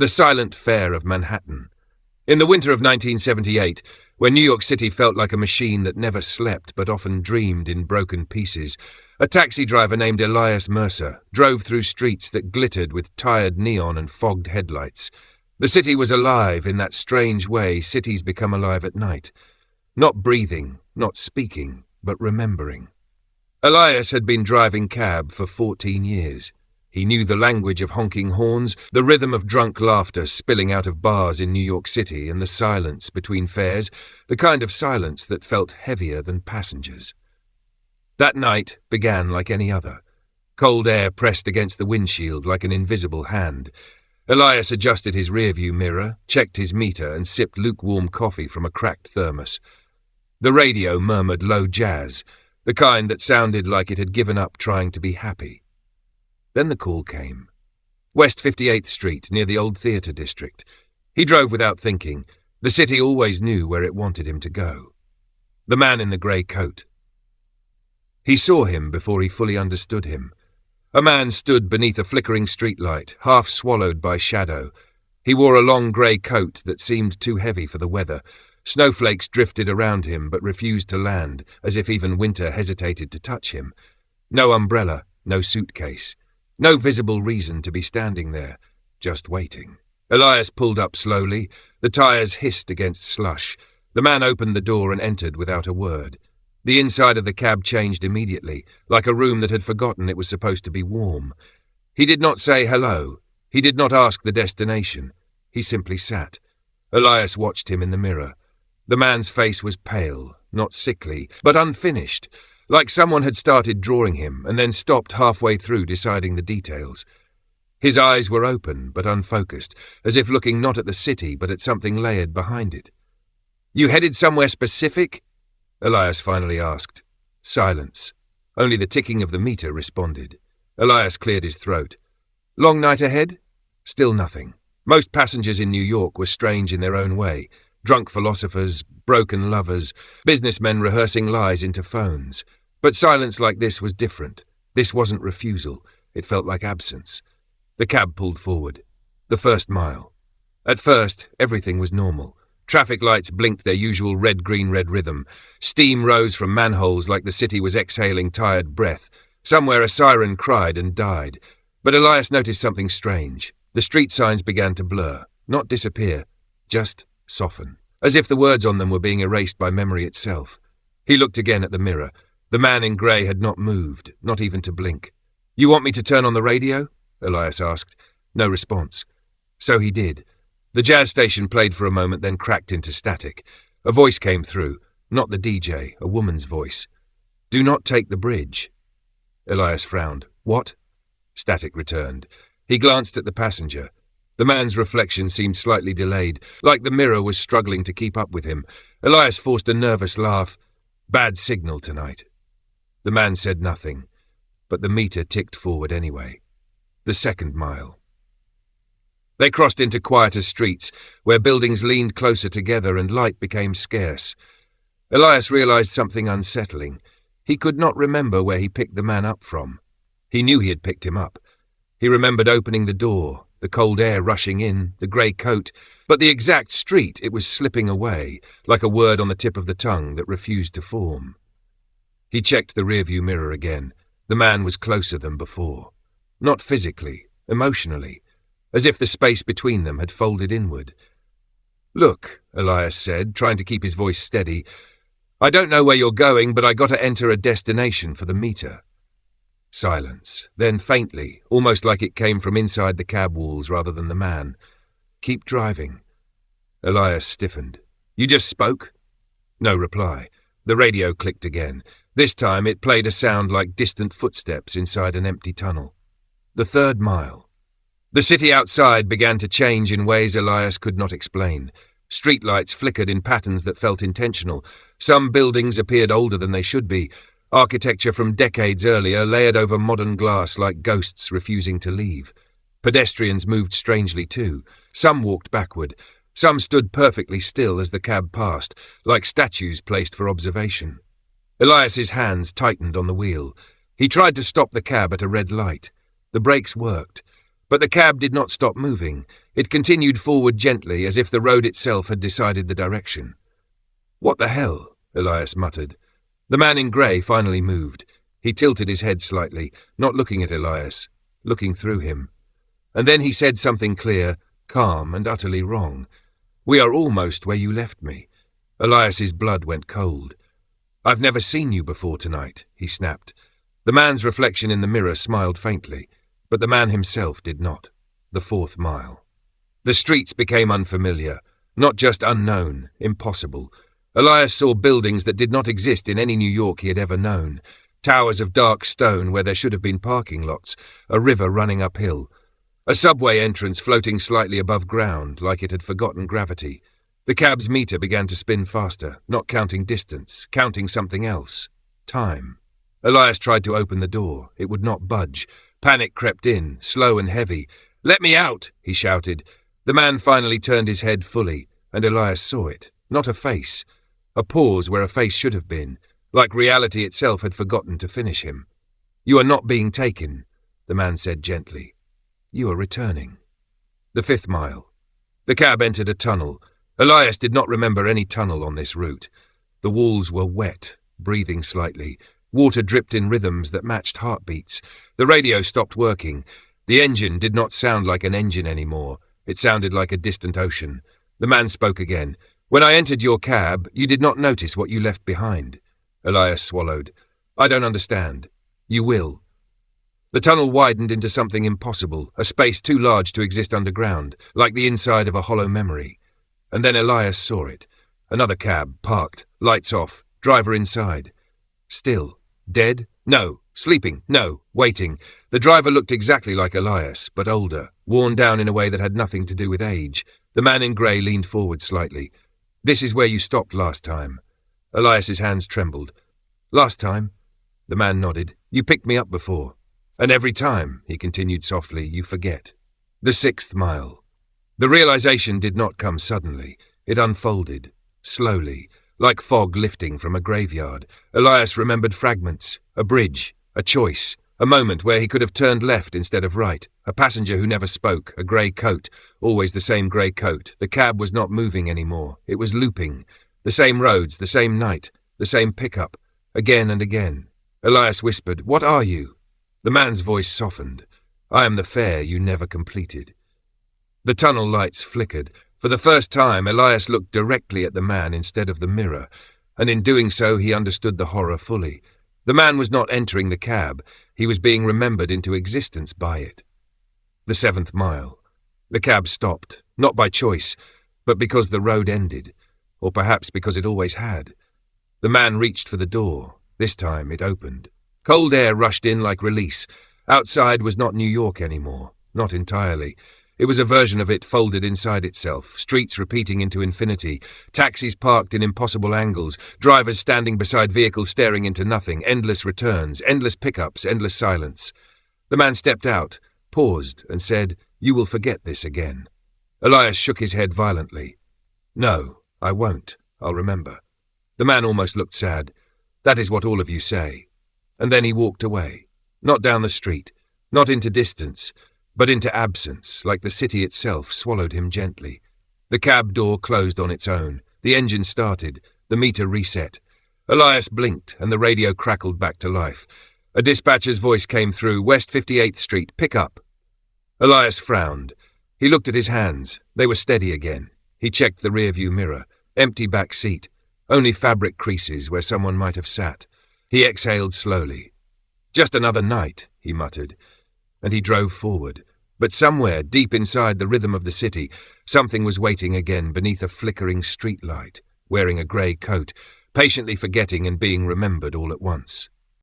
The silent fare of Manhattan. In the winter of 1978, when New York City felt like a machine that never slept but often dreamed in broken pieces, a taxi driver named Elias Mercer drove through streets that glittered with tired neon and fogged headlights. The city was alive in that strange way cities become alive at night. Not breathing, not speaking, but remembering. Elias had been driving cab for 14 years. He knew the language of honking horns, the rhythm of drunk laughter spilling out of bars in New York City, and the silence between fares, the kind of silence that felt heavier than passengers. That night began like any other. Cold air pressed against the windshield like an invisible hand. Elias adjusted his rearview mirror, checked his meter, and sipped lukewarm coffee from a cracked thermos. The radio murmured low jazz, the kind that sounded like it had given up trying to be happy. Then the call came. West 58th Street, near the old theatre district. He drove without thinking. The city always knew where it wanted him to go. The man in the grey coat. He saw him before he fully understood him. A man stood beneath a flickering streetlight, half swallowed by shadow. He wore a long grey coat that seemed too heavy for the weather. Snowflakes drifted around him but refused to land, as if even winter hesitated to touch him. No umbrella, no suitcase. No visible reason to be standing there, just waiting. Elias pulled up slowly. The tires hissed against slush. The man opened the door and entered without a word. The inside of the cab changed immediately, like a room that had forgotten it was supposed to be warm. He did not say hello. He did not ask the destination. He simply sat. Elias watched him in the mirror. The man's face was pale, not sickly, but unfinished, like someone had started drawing him and then stopped halfway through deciding the details. His eyes were open but unfocused, as if looking not at the city but at something layered behind it. "You headed somewhere specific?" Elias finally asked. Silence. Only the ticking of the meter responded. Elias cleared his throat. "Long night ahead?" Still nothing. Most passengers in New York were strange in their own way. Drunk philosophers, broken lovers, businessmen rehearsing lies into phones. But silence like this was different. This wasn't refusal. It felt like absence. The cab pulled forward. The first mile. At first, everything was normal. Traffic lights blinked their usual red-green-red rhythm. Steam rose from manholes like the city was exhaling tired breath. Somewhere a siren cried and died. But Elias noticed something strange. The street signs began to blur, not disappear, just soften, as if the words on them were being erased by memory itself. He looked again at the mirror. The man in grey had not moved, not even to blink. "You want me to turn on the radio?" Elias asked. No response. So he did. The jazz station played for a moment, then cracked into static. A voice came through, not the DJ, a woman's voice. "Do not take the bridge." Elias frowned. "What?" Static returned. He glanced at the passenger. The man's reflection seemed slightly delayed, like the mirror was struggling to keep up with him. Elias forced a nervous laugh. "Bad signal tonight." The man said nothing, but the meter ticked forward anyway. The second mile. They crossed into quieter streets, where buildings leaned closer together and light became scarce. Elias realized something unsettling. He could not remember where he picked the man up from. He knew he had picked him up. He remembered opening the door, the cold air rushing in, the grey coat, but the exact street it was slipping away, like a word on the tip of the tongue that refused to form. He checked the rearview mirror again. The man was closer than before. Not physically, emotionally, as if the space between them had folded inward. "Look," Elias said, trying to keep his voice steady, "I don't know where you're going, but I got to enter a destination for the meter." Silence, then faintly, almost like it came from inside the cab walls rather than the man. "Keep driving." Elias stiffened. "You just spoke?" No reply. The radio clicked again. This time it played a sound like distant footsteps inside an empty tunnel. The third mile. The city outside began to change in ways Elias could not explain. Streetlights flickered in patterns that felt intentional. Some buildings appeared older than they should be. Architecture from decades earlier layered over modern glass like ghosts refusing to leave. Pedestrians moved strangely too. Some walked backward. Some stood perfectly still as the cab passed, like statues placed for observation. Elias's hands tightened on the wheel. He tried to stop the cab at a red light. The brakes worked. But the cab did not stop moving. It continued forward gently, as if the road itself had decided the direction. "What the hell?" Elias muttered. The man in grey finally moved. He tilted his head slightly, not looking at Elias, looking through him. And then he said something clear, calm and utterly wrong. "We are almost where you left me." Elias's blood went cold. "I've never seen you before tonight," he snapped. The man's reflection in the mirror smiled faintly, but the man himself did not. The 4th mile. The streets became unfamiliar, not just unknown, impossible. Elias saw buildings that did not exist in any New York he had ever known. Towers of dark stone where there should have been parking lots, a river running uphill. A subway entrance floating slightly above ground, like it had forgotten gravity. The cab's meter began to spin faster, not counting distance, counting something else. Time. Elias tried to open the door. It would not budge. Panic crept in, slow and heavy. "Let me out!" he shouted. The man finally turned his head fully, and Elias saw it. Not a face. A pause where a face should have been, like reality itself had forgotten to finish him. "You are not being taken," the man said gently. "You are returning." The 5th mile. The cab entered a tunnel. Elias did not remember any tunnel on this route. The walls were wet, breathing slightly. Water dripped in rhythms that matched heartbeats. The radio stopped working. The engine did not sound like an engine anymore. It sounded like a distant ocean. The man spoke again. "When I entered your cab, you did not notice what you left behind." Elias swallowed. "I don't understand." "You will." The tunnel widened into something impossible, a space too large to exist underground, like the inside of a hollow memory. And then Elias saw it. Another cab, parked, lights off, driver inside. Still. Dead? No. Sleeping? No. Waiting. The driver looked exactly like Elias, but older, worn down in a way that had nothing to do with age. The man in grey leaned forward slightly. "This is where you stopped last time." Elias's hands trembled. "Last time?" The man nodded. "You picked me up before. And every time," he continued softly, "you forget." The 6th mile. The realization did not come suddenly. It unfolded, slowly, like fog lifting from a graveyard. Elias remembered fragments, a bridge, a choice, a moment where he could have turned left instead of right, a passenger who never spoke, a grey coat, always the same grey coat. The cab was not moving anymore. It was looping. The same roads, the same night, the same pickup, again and again. Elias whispered, "What are you?" The man's voice softened. "I am the fare you never completed." The tunnel lights flickered. For the first time, Elias looked directly at the man instead of the mirror, and in doing so he understood the horror fully. The man was not entering the cab. He was being remembered into existence by it. The 7th mile. The cab stopped, not by choice, but because the road ended, or perhaps because it always had. The man reached for the door. This time it opened. Cold air rushed in like release. Outside was not New York anymore, not entirely. It was a version of it folded inside itself, streets repeating into infinity, taxis parked in impossible angles, drivers standing beside vehicles staring into nothing, endless returns, endless pickups, endless silence. The man stepped out, paused, and said, "You will forget this again." Elias shook his head violently. "No, I won't. I'll remember." The man almost looked sad. "That is what all of you say." And then he walked away, not down the street, not into distance, but into absence, like the city itself swallowed him gently. The cab door closed on its own. The engine started. The meter reset. Elias blinked, and the radio crackled back to life. A dispatcher's voice came through, "West 58th Street, pick up." Elias frowned. He looked at his hands. They were steady again. He checked the rearview mirror. Empty back seat. Only fabric creases where someone might have sat. He exhaled slowly. "Just another night," he muttered. And he drove forward. But somewhere, deep inside the rhythm of the city, something was waiting again beneath a flickering street light, wearing a grey coat, patiently forgetting and being remembered all at once.